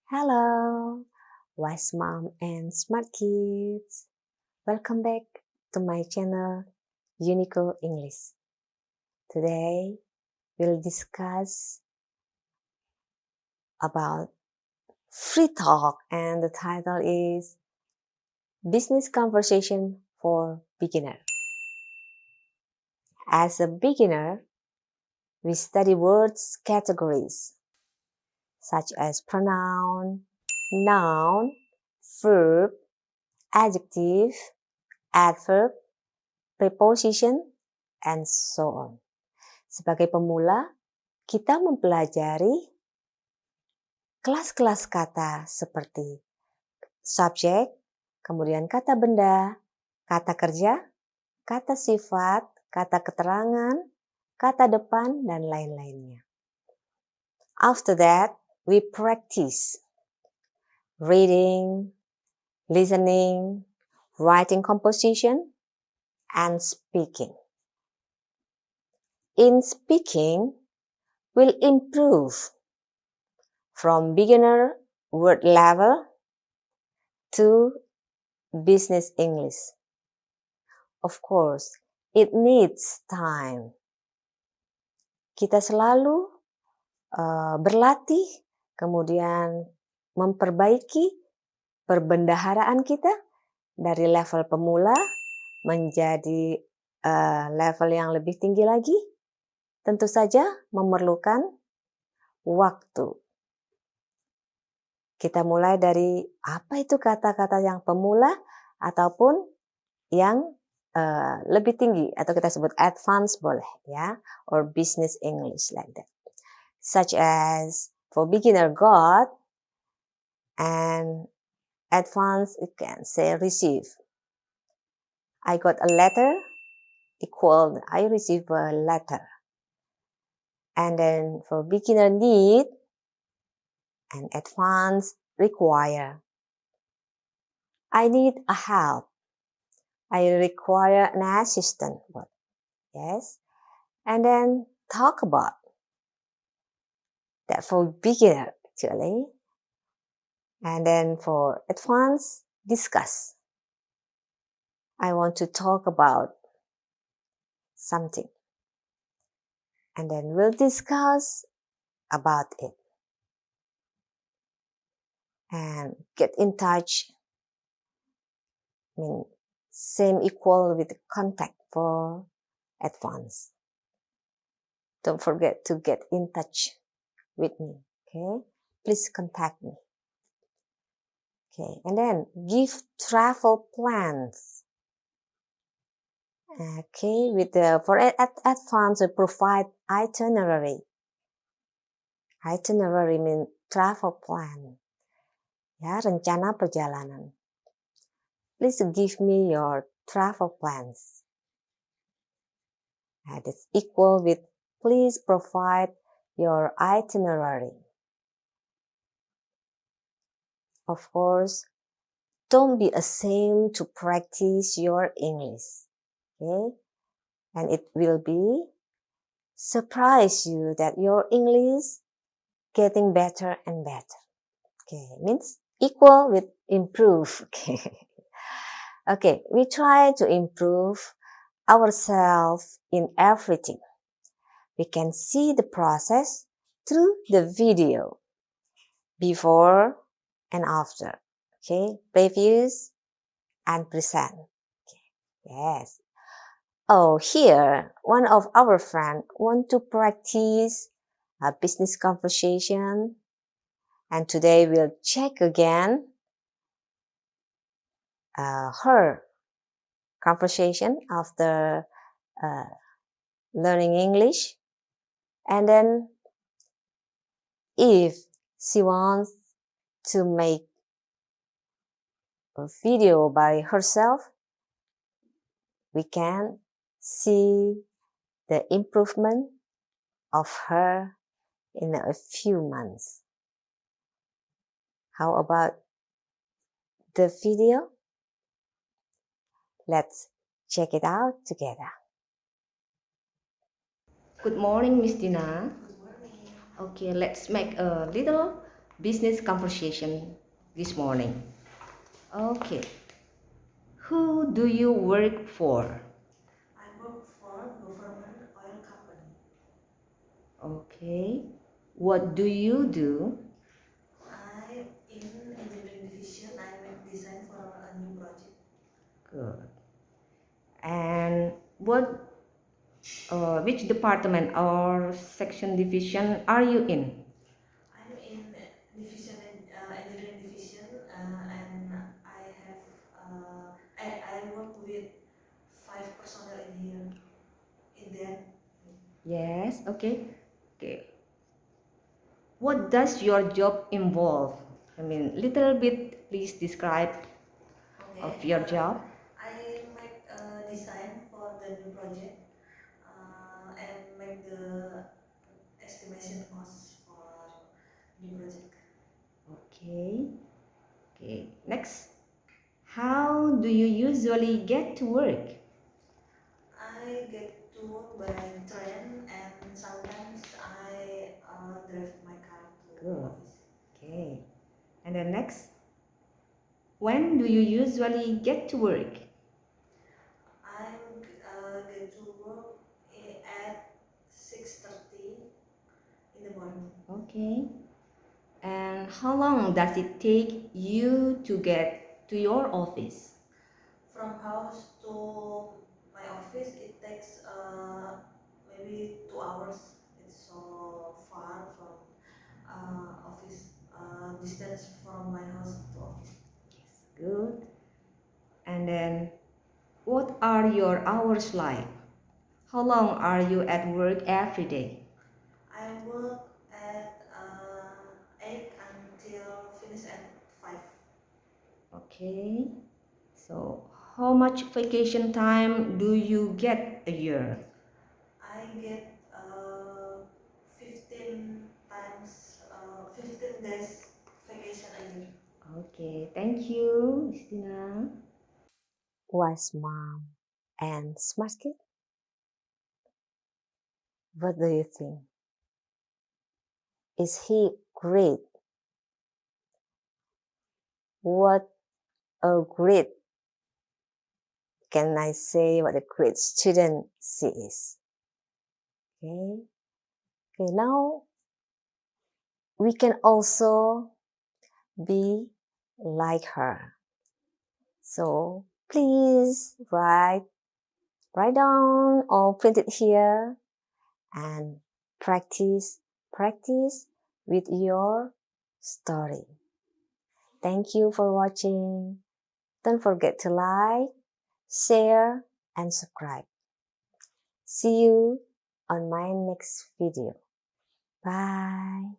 Hello, wise mom and smart kids. Welcome back to my channel, Unico English. Today, we'll discuss about free talk, and the title is Business Conversation for Beginner. As a beginner, we study words categories such as pronoun, noun, verb, adjective, adverb, preposition, and so on. Sebagai pemula, kita mempelajari kelas-kelas kata seperti subjek, kemudian kata benda, kata kerja, kata sifat, kata keterangan, kata depan, dan lain-lainnya. After that, we practice reading, listening, writing composition, and speaking. In speaking, we'll improve from beginner word level to business English. Of course, it needs time. Kita selalu berlatih, kemudian memperbaiki perbendaharaan kita dari level pemula menjadi level yang lebih tinggi lagi. Tentu saja memerlukan waktu. Kita mulai dari apa itu kata-kata yang pemula ataupun yang lebih tinggi atau kita sebut advance boleh ya, or business English like that. Such as for beginner got and advance you can say receive. I got a letter equal I received a letter. And then for beginner need and advanced require. I need a help. I require an assistant. Yes. And then talk about. That for beginner actually. And then for advanced, discuss. I want to talk about something. And then we'll discuss about it. And get in touch. Same equal with contact for advance. Don't forget to get in touch with me. Okay, please contact me. Okay, and then give travel plans. Okay, for advance we provide itinerary. Itinerary means travel plan. Ya, rencana perjalanan. Please give me your travel plans. That's equal with please provide your itinerary. Of course, don't be ashamed to practice your English. Okay? And it will be surprise you that your English getting better and better. Okay, means equal with improve. Okay. Okay, we try to improve ourselves in everything. We can see the process through the video before and after. Okay, previews and present. Okay. Yes. Oh, here, one of our friends want to practice a business conversation, and today we'll check again her conversation after learning English. And then if she wants to make a video by herself, we can see the improvement of her in a few months. How about the video? Let's check it out together. Good morning, Miss Dina. Okay, let's make a little business conversation this morning. Okay. Who do you work for? I work for government oil company. Okay. What do you do? I in engineering division. I make design for a new project. Good. And which department or section division are you in? I'm in division engineering division, and I have I work with 5 personnel in here. In there. Yes. Okay. Okay. What does your job involve? I mean, little bit. Please describe of Okay. your job. I make a design for the new project, and make the estimation cost for new project. Okay. Okay. Next. How do you usually get to work? I get to work by train, and sometimes I drive my car to Good. office. Okay. And then next. When do you usually get to work? I get to work at 6:30 in the morning. Okay. And how long does it take you to get to your office? From house to my office, it takes maybe 2 hours. It's so far from office, distance from my house to office. Yes, good. And then, what are your hours like? How long are you at work every day? I work at 8 until finish at 5. Okay. So, how much vacation time do you get a year? I get 15 days vacation a year. Okay, thank you, Christina. Was mom and smart kid? What do you think? Is he great? What a great, can I say what a great student she is? Okay. Okay, now we can also be like her. So please write down or print it here and practice with your story. Thank you for watching. Don't forget to like, share, and subscribe. See you on my next video. Bye.